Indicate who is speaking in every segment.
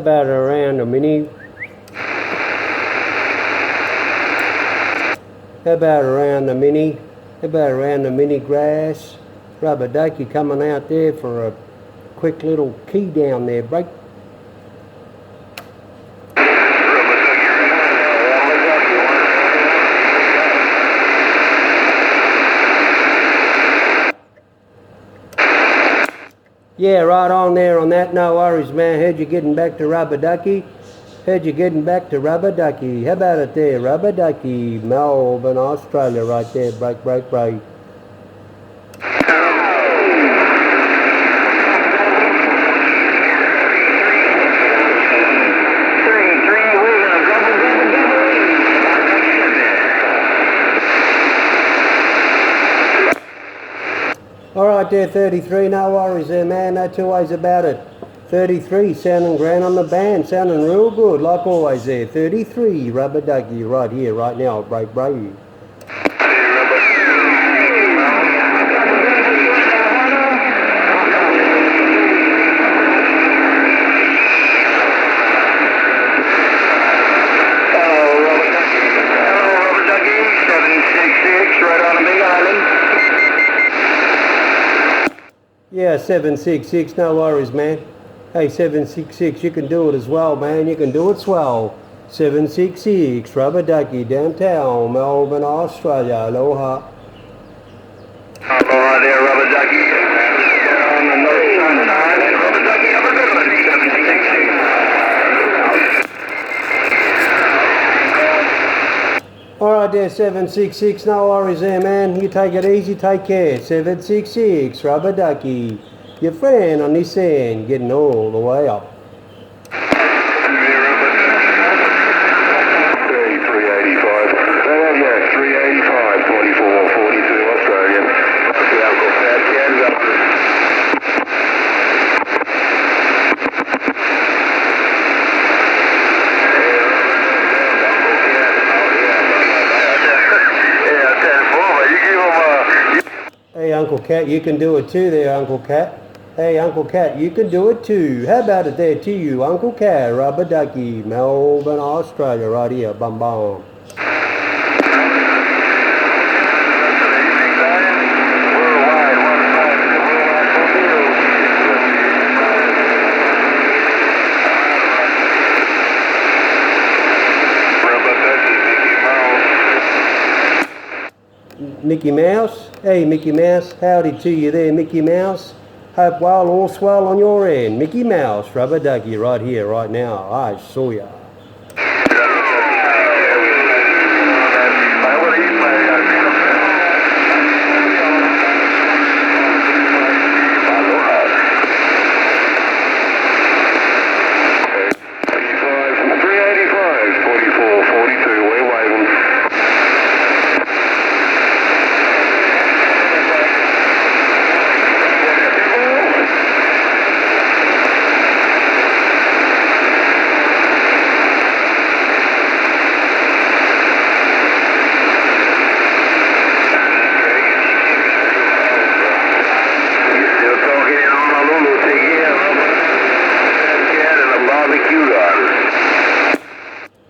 Speaker 1: about around a mini? How about around the mini? How about around the mini grass? Rubber ducky coming out there for a quick little key down there, break. Yeah, right on there on that, no worries, man. Heard you getting back to Rubber Ducky. Heard you getting back to Rubber Ducky. How about it there, Rubber Ducky, Melbourne, Australia, right there. Break, break, break. All right there, 33, no worries there, man, no two ways about it. 33, sounding grand on the band, sounding real good, like always there. 33, Rubber Ducky, right here, right now, break, break. Yeah, 766, no worries, man. Hey, 766, you can do it as well, man. You can do it swell. 766, Rubber Ducky, downtown, Melbourne, Australia. Aloha.
Speaker 2: Aloha there, Rubber Ducky. On the north side, Rubber Ducky, have a good one. 766.
Speaker 1: All right there, 766, no worries there, man. You take it easy, take care. 766, Rubber Ducky. Your friend on this end, getting all the way up.
Speaker 2: 385. Yeah, 385, 44, 42 Australian. Okay, I've got Fat Cat up there.
Speaker 1: Hey, Uncle Cat, you can do it too there, Uncle Cat. Hey, Uncle Cat, you can do it too. How about it there to you, Uncle Cat, Rubber Ducky, Melbourne, Australia, right here, bum bum. Mickey Mouse? Hey, Mickey Mouse, howdy to you there, Mickey Mouse. Hope well, all swell on your end. Mickey Mouse, Rubber Ducky, right here, right now. I saw ya.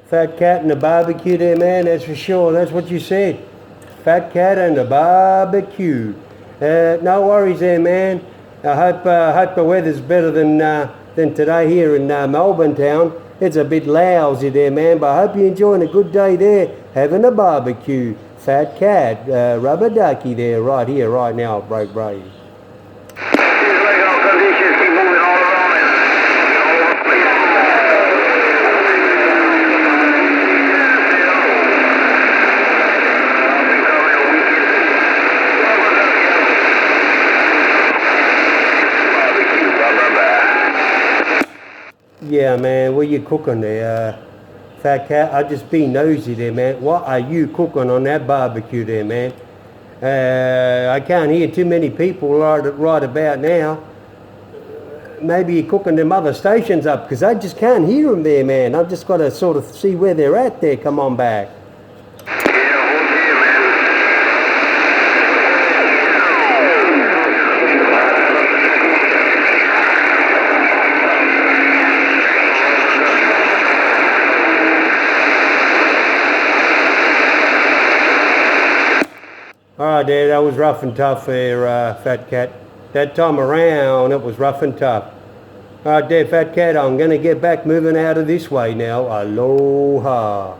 Speaker 1: Fat cat and a barbecue there, man, that's for sure. That's what you said. Fat cat and a barbecue. No worries there, man. I hope the weather's better than today here in Melbourne town. It's a bit lousy there, man, but I hope you're enjoying a good day there, having a barbecue. Fat cat, Rubber Ducky there, right here, right now, break, break. Yeah, man, what you cooking there, Fat Cat? I just be nosy there, man. What are you cooking on that barbecue there, man? I can't hear too many people right about now. Maybe you're cooking them other stations up, because I just can't hear them there, man. I've just got to sort of see where they're at there. Come on back. All right, there, that was rough and tough there, Fat Cat. That time around, it was rough and tough. All right, there, Fat Cat, I'm going to get back moving out of this way now. Aloha.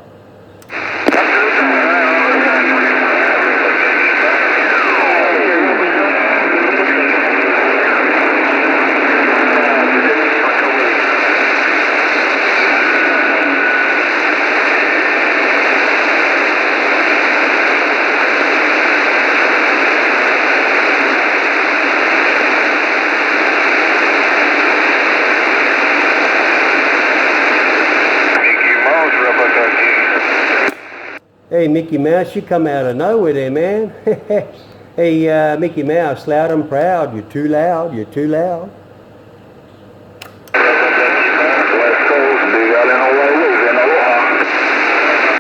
Speaker 1: Hey, Mickey Mouse, you come out of nowhere there, man. Hey, Mickey Mouse, loud and proud. You're too loud. You're too loud.
Speaker 2: West Coast, Big Island, Hawaii, and Aloha.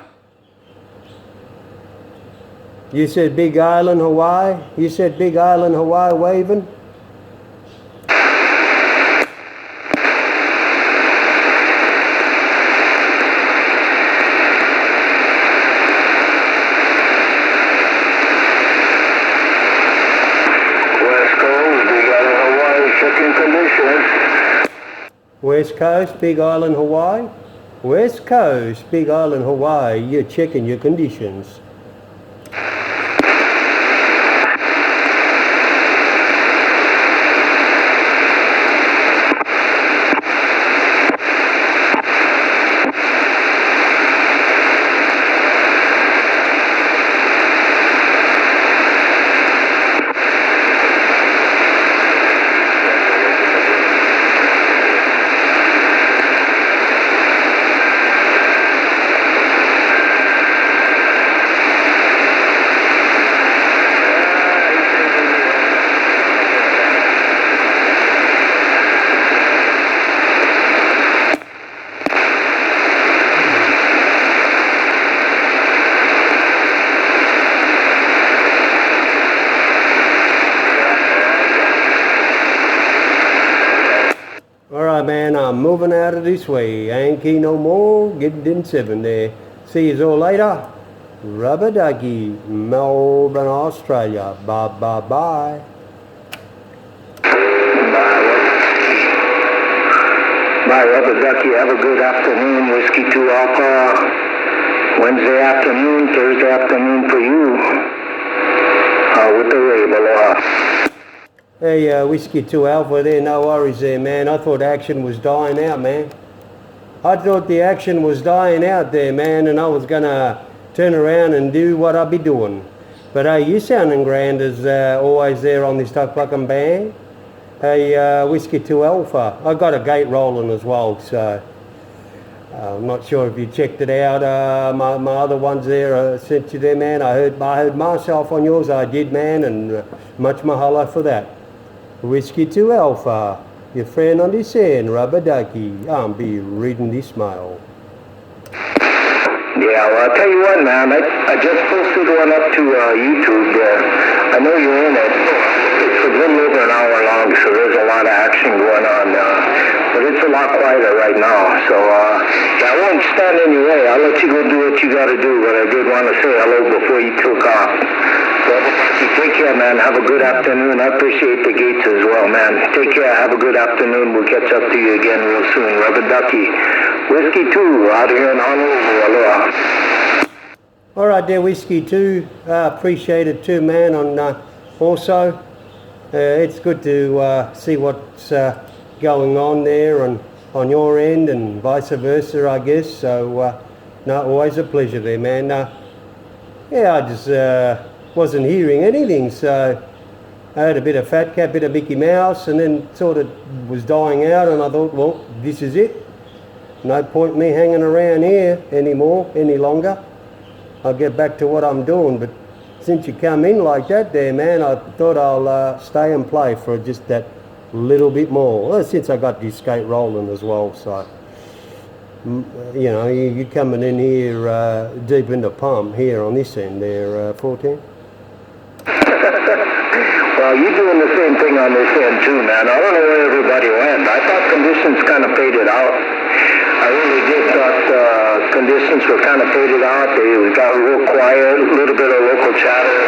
Speaker 1: You said Big Island, Hawaii? You said Big Island, Hawaii waving? West Coast, Big Island, Hawaii? West Coast, Big Island, Hawaii, you're checking your conditions. Alright, man, I'm moving out of this way. Ain't key no more. Getting in 7 there. See you all later. Rubber ducky, Melbourne, Australia. Bye bye bye.
Speaker 3: Bye, Rubber Ducky. Have a good afternoon. Whiskey 2 Alpha. Wednesday afternoon, Thursday afternoon for you. With the wave, aloha.
Speaker 1: Hey, Whiskey 2 Alpha there, no worries there, man. I thought action was dying out, man. I thought the action was dying out there, man, and I was going to turn around and do what I'd be doing. But hey, you sounding grand as always there on this fucking band. Hey, Whiskey 2 Alpha. I got a gate rolling as well, so I'm not sure if you checked it out. My other ones there sent you there, man. I heard myself on yours. I did, man, and much mahalo for that. Whiskey 2 Alpha, your friend on this end, Rubber Ducky. I'll be reading this mail.
Speaker 3: Yeah, well, I'll tell you what, man. I just posted one up to YouTube. I know you're in it. It's a little over an hour long, so there's a lot of action going on. But it's a lot quieter right now. So, yeah, I won't stand in your way. I'll let you go do what you got to do. But I did want to say hello before you took off. You take care, man. Have a good afternoon. I appreciate the gates as well, man. Take care. Have a good afternoon. We'll catch up to you again real soon. Rubber Ducky. Whiskey 2 out here in Honolulu. Aloha.
Speaker 1: All right there, Whiskey 2. Appreciate it too, man. Also, it's good to see what's going on there and on your end and vice versa, I guess. So, no, always a pleasure there, man. Yeah, I just wasn't hearing anything, so I heard a bit of Fat Cat, bit of Mickey Mouse, and then sort of was dying out, and I thought, well, this is it. No point me hanging around here any longer. I'll get back to what I'm doing, but since you come in like that there, man, I thought I'll stay and play for just that little bit more. Well, since I got this skate rolling as well, so you know, you coming in here deep in the pump here on this end there, 14.
Speaker 3: Well, you're doing the same thing on this end too, man. I don't know where everybody went. I thought conditions kind of faded out. I really did thought conditions were kind of faded out. They got real quiet, a little bit of local chatter.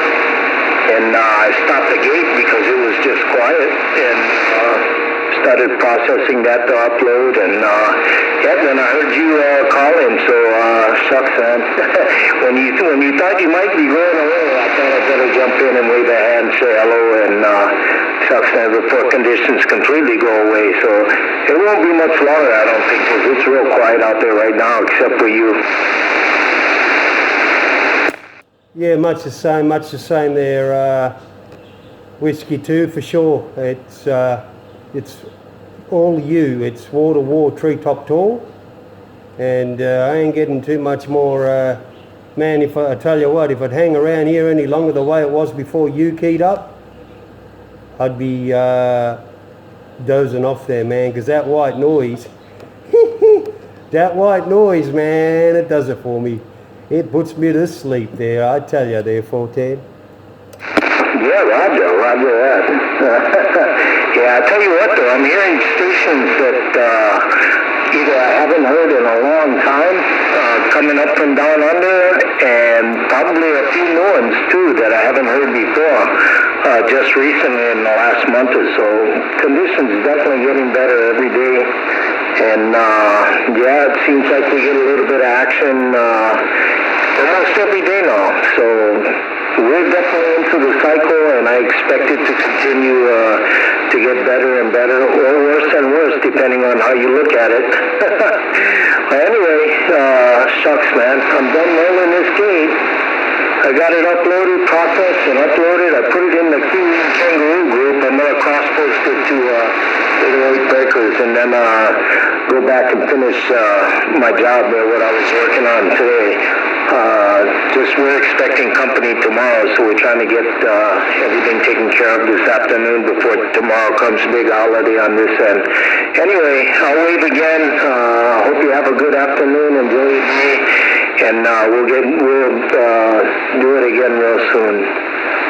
Speaker 3: and I stopped the gate because it was just quiet, and started processing that to upload, and then I heard you calling, so shucks, man. when you thought you might be going away, I thought I'd better jump in and wave a hand, say hello, and shucks, man, before conditions completely go away. So it won't be much longer, I don't think, because it's real quiet out there right now, except for you.
Speaker 1: Yeah, much the same there, Whiskey 2 for sure. It's all you. It's wall to wall, treetop tall, and I ain't getting too much more. Man, if I tell you what, if I'd hang around here any longer the way it was before you keyed up, I'd be dozing off there, man, because that white noise, man, it does it for me. It puts me to sleep there, I tell you there, Fortan.
Speaker 3: Yeah, Roger that. Yeah, I tell you what though, I'm hearing stations that either I haven't heard in a long time, coming up from down under, and probably a few new ones too that I haven't heard before, just recently in the last month or so. Conditions definitely getting better every day, and yeah, it seems like we get a little bit of action almost every day now, so we're definitely into the cycle, and I expect it to continue to get better and better, or worse and worse, depending on how you look at it. But anyway, shucks, man, I'm done rolling this gate. I got it uploaded, processed, and uploaded. I put it in the Kiwi Kangaroo group. I'm going to cross-post it to 808 Breakers, and then go back and finish my job there, what I was working on today. We're expecting company tomorrow, so we're trying to get everything taken care of this afternoon before tomorrow comes. Big holiday on this end. Anyway, I'll wave again. Hope you have a good afternoon. Enjoy your day, and we'll do it again real soon.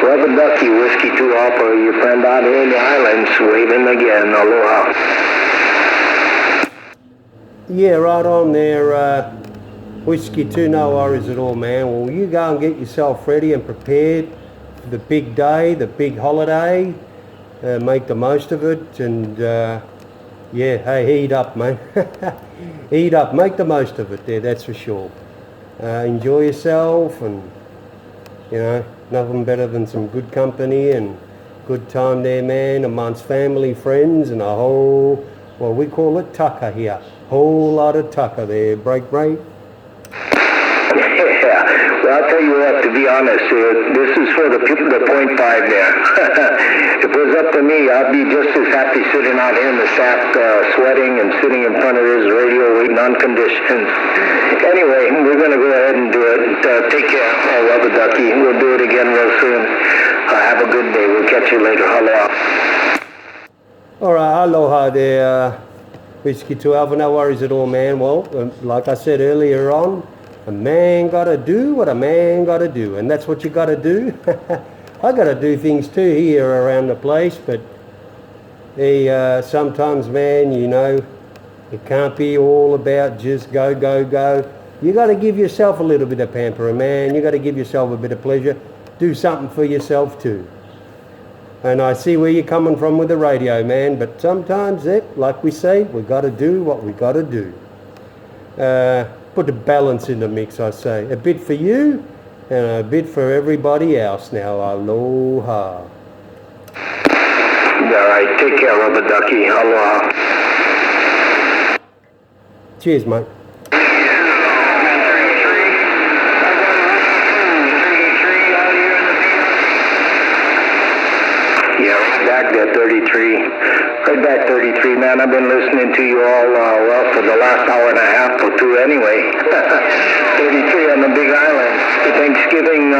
Speaker 3: Rubber Ducky, Whiskey 2 Alpha, your friend out here in the islands, waving again. Aloha.
Speaker 1: Yeah, right on there, Whiskey 2, no worries at all, man. Well, you go and get yourself ready and prepared for the big day, the big holiday. Make the most of it, and yeah, hey, heat up, mate. Heat up, make the most of it there, that's for sure. Enjoy yourself, and you know, nothing better than some good company and good time there, man, amongst family, friends, and a whole, well, we call it tucker here. Whole lot of tucker there, break.
Speaker 3: Yeah, well, I'll tell you what, to be honest, this is for the .5 there. If it was up to me, I'd be just as happy sitting out here in the shack, sweating and sitting in front of this radio waiting on conditions. Anyway, we're going to go ahead and do it. Take care, Rubber Ducky. We'll do it again real soon. Have a good day. We'll catch you later. Aloha.
Speaker 1: All right, aloha there, Whiskey 2 Alpha, no worries at all, man. Well, like I said earlier on, a man gotta do what a man gotta do, and that's what you gotta do. I gotta do things too here around the place, but sometimes, man, you know, it can't be all about just go. You gotta give yourself a little bit of pampering, man. You gotta give yourself a bit of pleasure. Do something for yourself too. And I see where you're coming from with the radio, man, but sometimes, like we say, we gotta do what we gotta do. Put the balance in the mix, I say. A bit for you and a bit for everybody else now. Aloha.
Speaker 3: All right, take care, Rubber Ducky. Aloha.
Speaker 1: Cheers, mate.
Speaker 3: Yeah, right back there, 33. Right back, 33, man. I've been listening to you all, well, for the last hour and a half or two anyway. 33 on the Big Island. The Thanksgiving